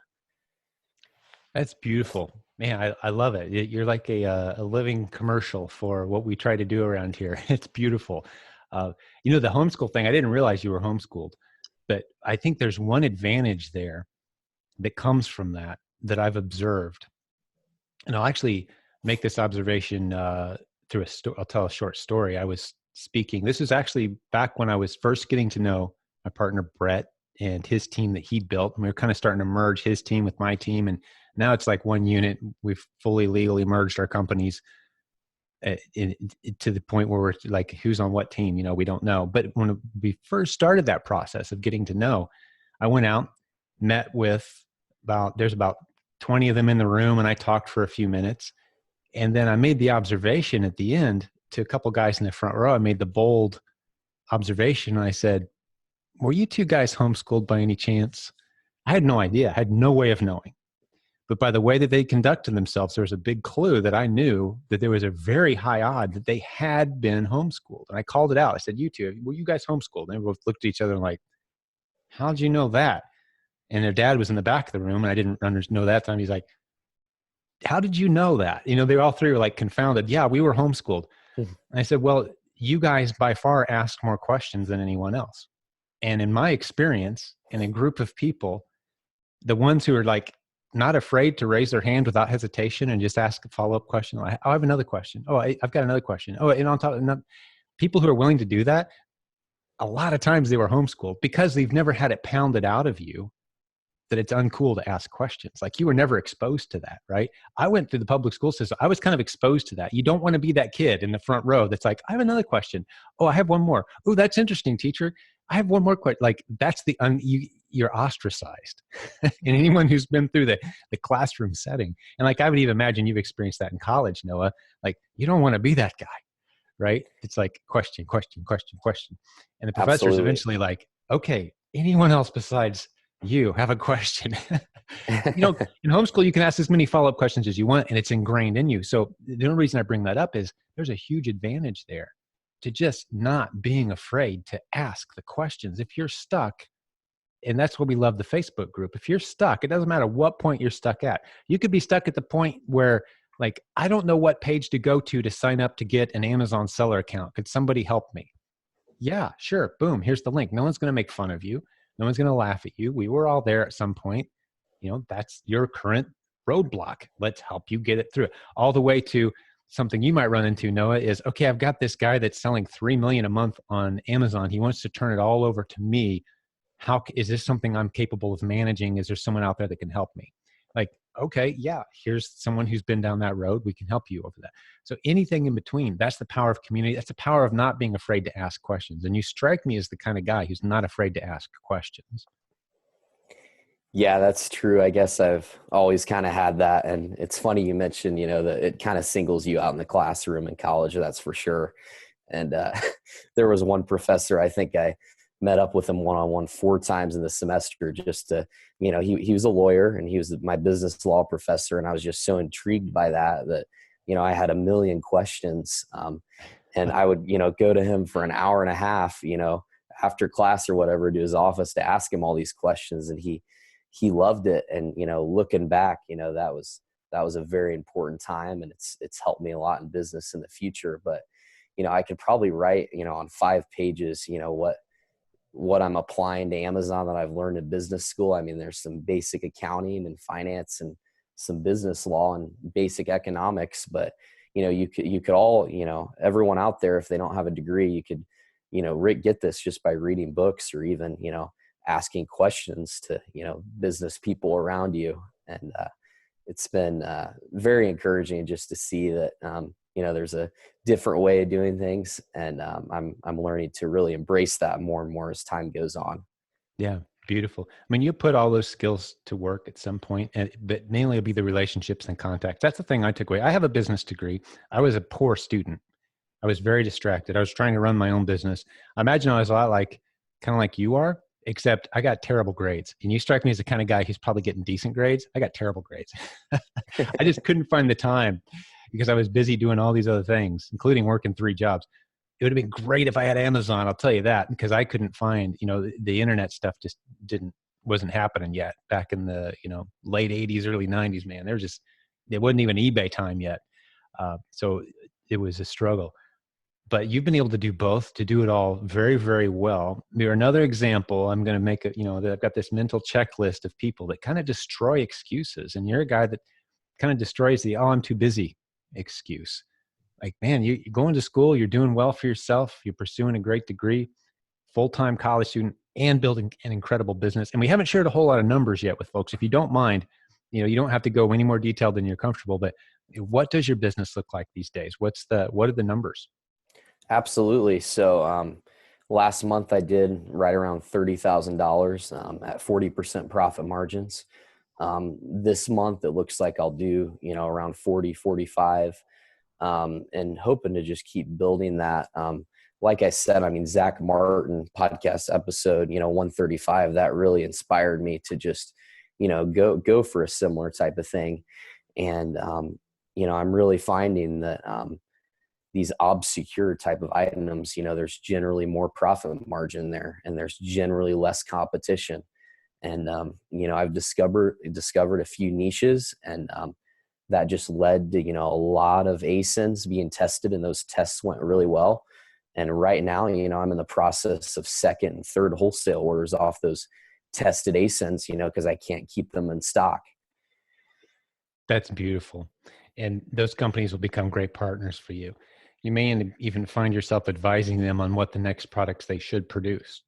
That's beautiful. Man, I love it. You're like a living commercial for what we try to do around here. It's beautiful. The homeschool thing, I didn't realize you were homeschooled, but I think there's one advantage there that comes from that I've observed. And I'll actually make this observation through I'll tell a short story. I was speaking. This is actually back when I was first getting to know my partner, Brett, and his team that he built. And we were kind of starting to merge his team with my team. And now it's like one unit. We've fully legally merged our companies to the point where we're like, who's on what team? We don't know. But when we first started that process of getting to know, I went out, met with there's about 20 of them in the room, and I talked for a few minutes. And then I made the observation at the end to a couple guys in the front row. I made the bold observation. And I said, were you two guys homeschooled by any chance? I had no idea. I had no way of knowing. But by the way that they conducted themselves, there was a big clue that I knew that there was a very high odd that they had been homeschooled. And I called it out. I said, you two, were you guys homeschooled? And they both looked at each other and like, how'd you know that? And their dad was in the back of the room, and I didn't know that time. He's like, how did you know that? They all three were like confounded. Yeah, we were homeschooled. And I said, well, you guys by far asked more questions than anyone else. And in my experience, in a group of people, the ones who are like not afraid to raise their hand without hesitation and just ask a follow-up question. I have another question. Oh, I've got another question. Oh, and on top of that, people who are willing to do that, a lot of times they were homeschooled because they've never had it pounded out of you that it's uncool to ask questions. Like, you were never exposed to that, right? I went through the public school system. I was kind of exposed to that. You don't want to be that kid in the front row that's like, I have another question. Oh, I have one more. Oh, that's interesting, teacher. I have one more question. Like, that's you're ostracized. And anyone who's been through the classroom setting, and like, I would even imagine you've experienced that in college, Noah, like, you don't want to be that guy, right? It's like question, question, question, question. And the professor's Absolutely. eventually like, okay, anyone else besides you have a question? In homeschool, you can ask as many follow-up questions as you want, and it's ingrained in you. So the only reason I bring that up is there's a huge advantage there to just not being afraid to ask the questions. If you're stuck, and that's what we love the Facebook group. If you're stuck, it doesn't matter what point you're stuck at. You could be stuck at the point where, like, I don't know what page to go to sign up to get an Amazon seller account. Could somebody help me? Yeah, sure. Boom. Here's the link. No one's going to make fun of you. No one's going to laugh at you. We were all there at some point. That's your current roadblock. Let's help you get it through. All the way to something you might run into, Noah, is, okay, I've got this guy that's selling $3 million a month on Amazon. He wants to turn it all over to me. How is this something I'm capable of managing? Is there someone out there that can help me? Like, okay, yeah, here's someone who's been down that road. We can help you over that. So anything in between, that's the power of community. That's the power of not being afraid to ask questions. And you strike me as the kind of guy who's not afraid to ask questions. Yeah, that's true. I guess I've always kind of had that. And it's funny you mentioned, that it kind of singles you out in the classroom in college. That's for sure. And there was one professor, I think I met up with him one-on-one 4 times in the semester just to, he was a lawyer and he was my business law professor. And I was just so intrigued by that, I had a million questions. And I would, go to him for an hour and a half, after class or whatever, to his office to ask him all these questions. And he loved it. And, looking back, that was a very important time, and it's helped me a lot in business in the future. But, I could probably write, on 5 pages, what I'm applying to Amazon that I've learned in business school. I mean, there's some basic accounting and finance and some business law and basic economics, but, you could all, everyone out there, if they don't have a degree, you could, get this just by reading books or even, asking questions to, business people around you. And it's been very encouraging just to see that, there's a different way of doing things. And I'm learning to really embrace that more and more as time goes on. Yeah, beautiful. I mean, you put all those skills to work at some point, but mainly it'll be the relationships and contacts. That's the thing I took away. I have a business degree. I was a poor student. I was very distracted. I was trying to run my own business. I imagine I was a lot kind of like you are, except I got terrible grades. And you strike me as the kind of guy who's probably getting decent grades. I got terrible grades. I just couldn't find the time because I was busy doing all these other things, including working 3 jobs. It would have been great if I had Amazon. I'll tell you that, because I couldn't find, the internet stuff just wasn't happening yet back in the, late 80s, early 90s, man. It wasn't even eBay time yet. So it was a struggle. But you've been able to do both, to do it all very, very well. You're another example. I'm going to make I've got this mental checklist of people that kind of destroy excuses. And you're a guy that kind of destroys the, oh, I'm too busy excuse. Like, man, you're going to school, you're doing well for yourself, you're pursuing a great degree, full-time college student, and building an incredible business. And we haven't shared a whole lot of numbers yet with folks. If you don't mind, you don't have to go any more detailed than you're comfortable, but what does your business look like these days? What are the numbers? Absolutely. So last month I did right around $30,000 at 40% profit margins. This month it looks like I'll do, around 40, 45, and hoping to just keep building that. Like I said, Zach Martin podcast episode, 135, that really inspired me to just, go for a similar type of thing. And, I'm really finding that, these obscure type of items, there's generally more profit margin there, and there's generally less competition. And, I've discovered a few niches, and that just led to, a lot of ASINs being tested, and those tests went really well. And right now, I'm in the process of second and third wholesale orders off those tested ASINs, because I can't keep them in stock. That's beautiful. And those companies will become great partners for you. You may even find yourself advising them on what the next products they should produce,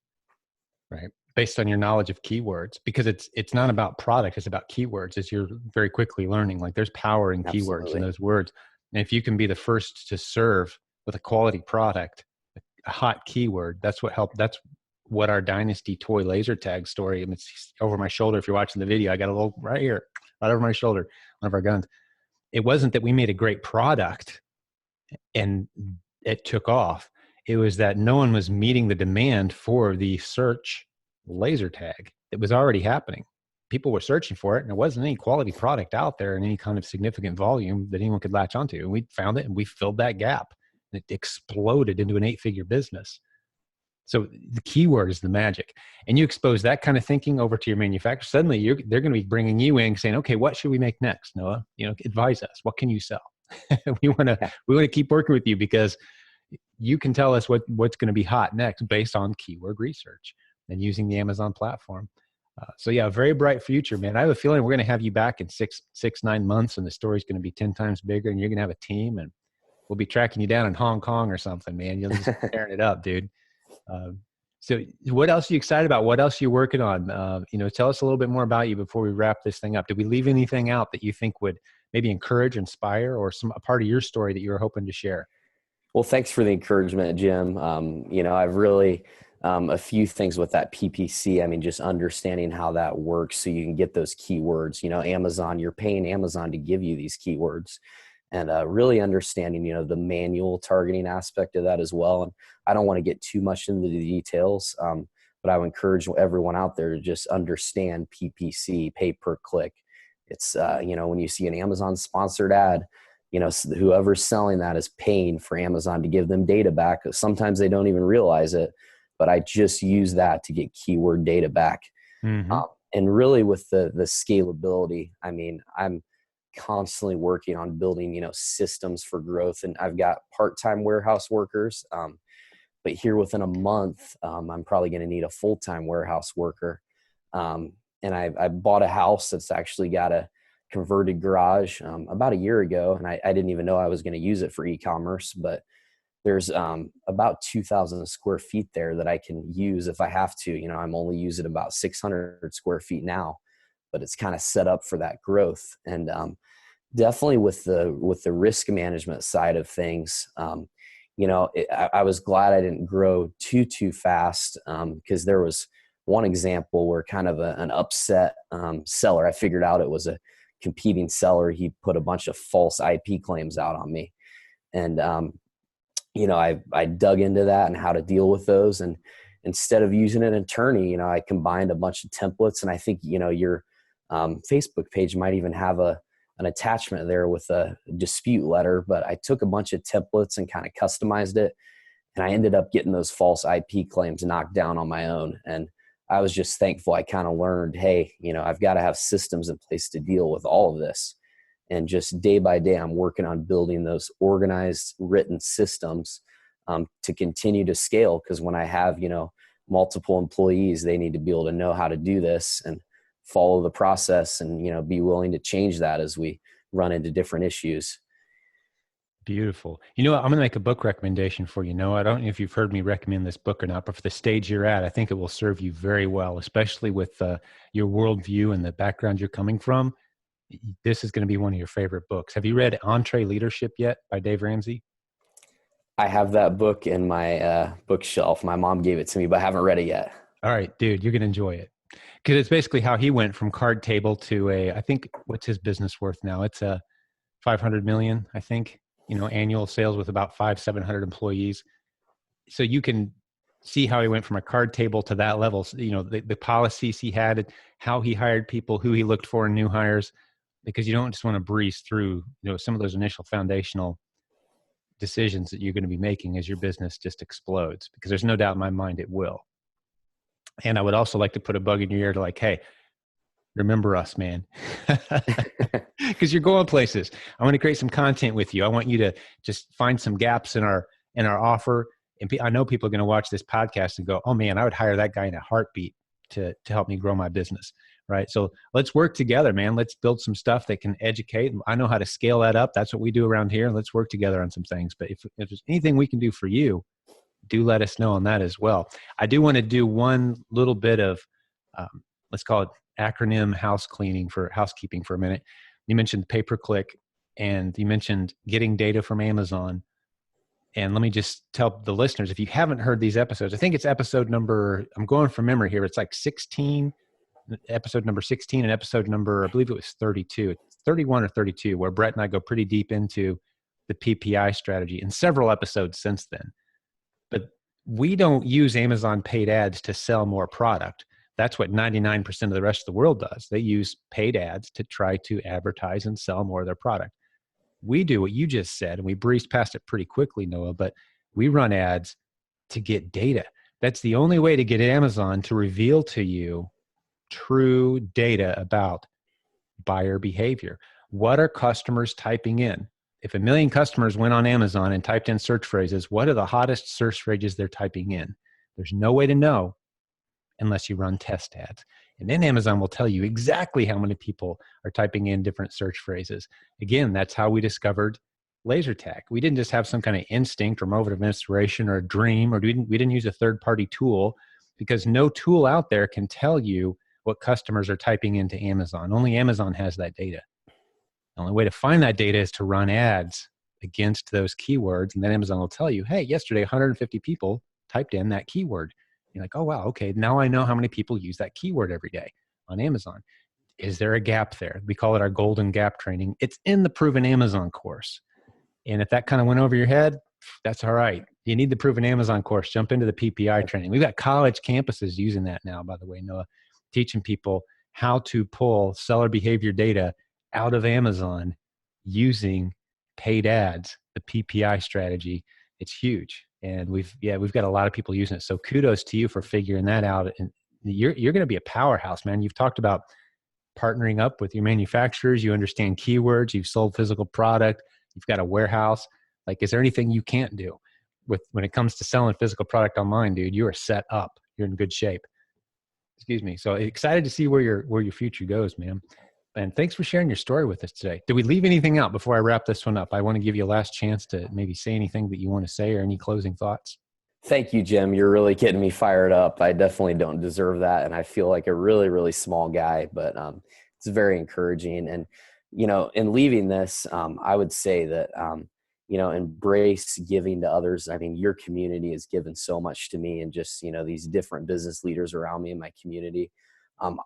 right? Based on your knowledge of keywords, because it's not about product, it's about keywords, as you're very quickly learning. Like, there's power in keywords and those words. And if you can be the first to serve with a quality product, a hot keyword, that's what our Dynasty toy laser tag story, and it's over my shoulder. If you're watching the video, I got a little right here, right over my shoulder, one of our guns. It wasn't that we made a great product and it took off. It was that no one was meeting the demand for the search laser tag that was already happening. People were searching for it, and there wasn't any quality product out there in any kind of significant volume that anyone could latch onto. And we found it, and we filled that gap. And it exploded into an 8-figure business. So the keyword is the magic. And you expose that kind of thinking over to your manufacturer, suddenly they're going to be bringing you in saying, okay, what should we make next, Noah? Advise us. What can you sell? we want to keep working with you, because you can tell us what's going to be hot next based on keyword research and using the Amazon platform. So yeah, a very bright future, man. I have a feeling we're going to have you back in 9 months, and the story's going to be 10 times bigger, and you're going to have a team, and we'll be tracking you down in Hong Kong or something, man. You'll just be tearing it up, dude. So what else are you excited about? What else are you working on? Tell us a little bit more about you before we wrap this thing up. Did we leave anything out that you think would maybe encourage, inspire, or a part of your story that you were hoping to share? Well, thanks for the encouragement, Jim. I've really, a few things with that PPC. Just understanding how that works so you can get those keywords. Amazon, you're paying Amazon to give you these keywords. And really understanding, the manual targeting aspect of that as well. And I don't want to get too much into the details, but I would encourage everyone out there to just understand PPC, pay per click. It's, when you see an Amazon sponsored ad, whoever's selling that is paying for Amazon to give them data back. Sometimes they don't even realize it, but I just use that to get keyword data back. Mm-hmm. And really with the scalability, I'm constantly working on building, systems for growth. And I've got part-time warehouse workers. But here within a month, I'm probably going to need a full-time warehouse worker. And I bought a house that's actually got a converted garage about a year ago. And I didn't even know I was going to use it for e-commerce, but there's about 2,000 square feet there that I can use if I have to. I'm only using about 600 square feet now, but it's kind of set up for that growth. And definitely with the risk management side of things, I was glad I didn't grow too fast, because there was one example where kind of an upset seller, I figured out it was a competing seller. He put a bunch of false IP claims out on me. And, I dug into that and how to deal with those. And instead of using an attorney, I combined a bunch of templates, and I think, your Facebook page might even have an attachment there with a dispute letter, but I took a bunch of templates and kind of customized it. And I ended up getting those false IP claims knocked down on my own. And I was just thankful. I kind of learned, hey, I've got to have systems in place to deal with all of this. And just day by day, I'm working on building those organized written systems to continue to scale. Because when I have, multiple employees, they need to be able to know how to do this and follow the process and, be willing to change that as we run into different issues. Beautiful. You know what? I'm going to make a book recommendation for you. Noah, I don't know if you've heard me recommend this book or not, but for the stage you're at, I think it will serve you very well, especially with your worldview and the background you're coming from. This is going to be one of your favorite books. Have you read Entree Leadership yet by Dave Ramsey? I have that book in my bookshelf. My mom gave it to me, but I haven't read it yet. All right, dude, you're going to enjoy it. Because it's basically how he went from card table to I think, what's his business worth now? It's a 500 million, I think. Annual sales with about 700 employees. So you can see how he went from a card table to that level. So, the policies he had, how he hired people, who he looked for in new hires, because you don't just want to breeze through, some of those initial foundational decisions that you're going to be making as your business just explodes, because there's no doubt in my mind it will. And I would also like to put a bug in your ear to like, hey, remember us, man. Because you're going places. I want to create some content with you. I want you to just find some gaps in our offer. And I know people are going to watch this podcast and go, oh man, I would hire that guy in a heartbeat to help me grow my business. Right. So let's work together, man. Let's build some stuff that can educate. I know how to scale that up. That's what we do around here. Let's work together on some things. But if there's anything we can do for you, do let us know on that as well. I do want to do one little bit of, let's call it acronym housekeeping for a minute. You mentioned pay-per-click, and you mentioned getting data from Amazon. And let me just tell the listeners, if you haven't heard these episodes, I think it's episode number, I'm going from memory here. It's like 16, episode number 16 and episode number, I believe it was 32. It's 31 or 32, where Brett and I go pretty deep into the PPI strategy, and several episodes since then. But we don't use Amazon paid ads to sell more product. That's what 99% of the rest of the world does. They use paid ads to try to advertise and sell more of their product. We do what you just said, and we breezed past it pretty quickly, Noah, but we run ads to get data. That's the only way to get Amazon to reveal to you true data about buyer behavior. What are customers typing in? If 1 million customers went on Amazon and typed in search phrases, what are the hottest search phrases they're typing in? There's no way to know unless you run test ads. And then Amazon will tell you exactly how many people are typing in different search phrases. Again, that's how we discovered laser tag. We didn't just have some kind of instinct or moment of inspiration or a dream, or we didn't use a third-party tool, because no tool out there can tell you what customers are typing into Amazon. Only Amazon has that data. The only way to find that data is to run ads against those keywords. And then Amazon will tell you, hey, yesterday 150 people typed in that keyword. You're like, oh, wow, okay, now I know how many people use that keyword every day on Amazon. Is there a gap there? We call it our golden gap training. It's in the Proven Amazon course. And if that kind of went over your head, that's all right. You need the Proven Amazon course. Jump into the PPI training. We've got college campuses using that now, by the way, Noah, teaching people how to pull seller behavior data out of Amazon using paid ads, the PPI strategy. It's huge. And we've got a lot of people using it. So kudos to you for figuring that out. And you're going to be a powerhouse, man. You've talked about partnering up with your manufacturers. You understand keywords. You've sold physical product. You've got a warehouse. Like, is there anything you can't do when it comes to selling physical product online, dude? You are set up. You're in good shape. Excuse me. So excited to see where your future goes, man. And thanks for sharing your story with us today. Did we leave anything out before I wrap this one up? I want to give you a last chance to maybe say anything that you want to say, or any closing thoughts. Thank you, Jim. You're really getting me fired up. I definitely don't deserve that. And I feel like a really, really small guy, but it's very encouraging. And, in leaving this, I would say that, embrace giving to others. I mean, your community has given so much to me, and just, these different business leaders around me in my community.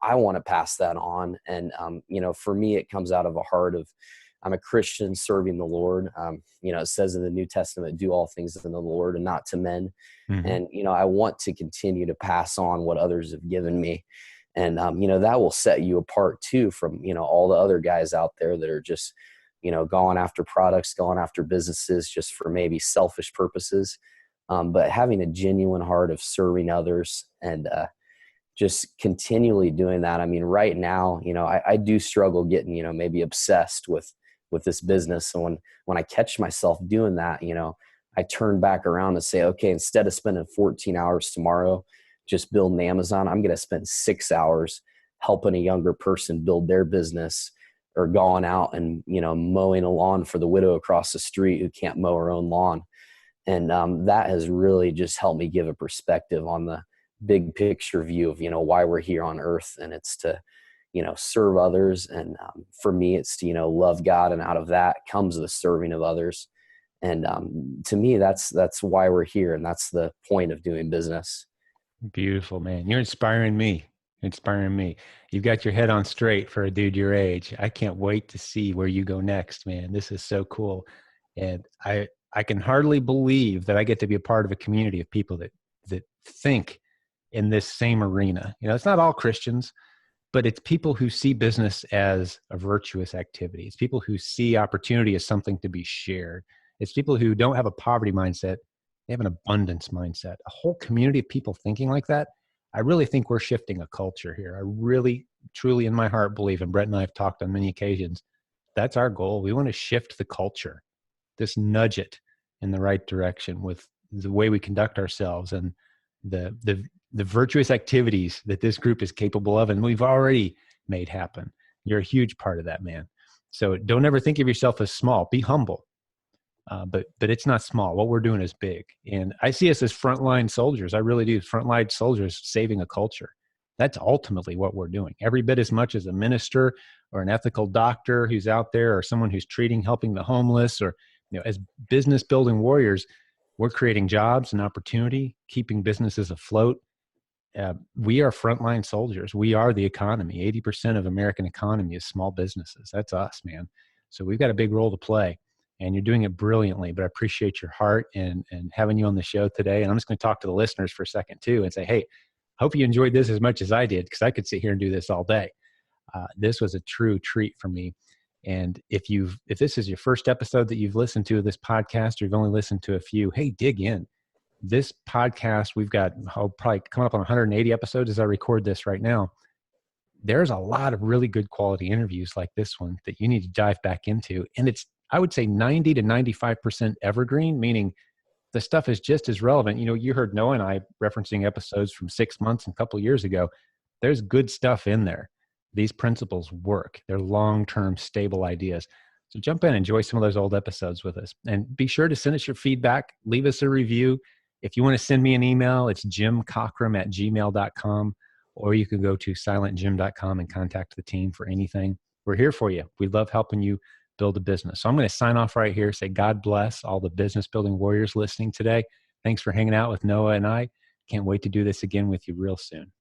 I want to pass that on. And, for me, it comes out of a heart of I'm a Christian serving the Lord. It says in the New Testament, do all things in the Lord and not to men. Mm-hmm. And, I want to continue to pass on what others have given me. And, that will set you apart too from, all the other guys out there that are just, going after products, going after businesses just for maybe selfish purposes. But having a genuine heart of serving others and just continually doing that. I mean, right now, I do struggle getting, maybe obsessed with this business. And when I catch myself doing that, I turn back around and say, okay, instead of spending 14 hours tomorrow just building Amazon, I'm going to spend 6 hours helping a younger person build their business, or going out and, mowing a lawn for the widow across the street who can't mow her own lawn. And that has really just helped me give a perspective on the big picture view of, why we're here on earth. And it's to, serve others. And for me, it's to, love God. And out of that comes the serving of others. And to me, that's why we're here. And that's the point of doing business. Beautiful, man. You're inspiring me. Inspiring me. You've got your head on straight for a dude your age. I can't wait to see where you go next, man. This is so cool. And I can hardly believe that I get to be a part of a community of people that think in this same arena. It's not all Christians, but it's people who see business as a virtuous activity. It's people who see opportunity as something to be shared. It's people who don't have a poverty mindset. They have an abundance mindset. A whole community of people thinking like that. I really think we're shifting a culture here. I really, truly in my heart believe, and Brett and I have talked on many occasions, that's our goal. We want to shift the culture, just nudge it in the right direction with the way we conduct ourselves and the virtuous activities that this group is capable of, and we've already made happen. You're a huge part of that, man. So don't ever think of yourself as small. Be humble. But it's not small. What we're doing is big. And I see us as frontline soldiers. I really do. Frontline soldiers saving a culture. That's ultimately what we're doing. Every bit as much as a minister or an ethical doctor who's out there, or someone who's helping the homeless, or as business building warriors, we're creating jobs and opportunity, keeping businesses afloat. We are frontline soldiers. We are the economy. 80% of American economy is small businesses. That's us, man. So we've got a big role to play. And you're doing it brilliantly, but I appreciate your heart and having you on the show today. And I'm just going to talk to the listeners for a second too and say, hey, hope you enjoyed this as much as I did, because I could sit here and do this all day. This was a true treat for me. And if this is your first episode that you've listened to of this podcast, or you've only listened to a few, hey, dig in. This podcast, we've got probably coming up on 180 episodes as I record this right now. There's a lot of really good quality interviews like this one that you need to dive back into. And it's, I would say, 90 to 95% evergreen, meaning the stuff is just as relevant. You heard Noah and I referencing episodes from 6 months and a couple of years ago. There's good stuff in there. These principles work. They're long-term stable ideas. So jump in, enjoy some of those old episodes with us, and be sure to send us your feedback. Leave us a review. If you want to send me an email, it's jimcockrum@gmail.com, or you can go to silentjim.com and contact the team for anything. We're here for you. We love helping you build a business. So I'm going to sign off right here. Say God bless all the business building warriors listening today. Thanks for hanging out with Noah and I. Can't wait to do this again with you real soon.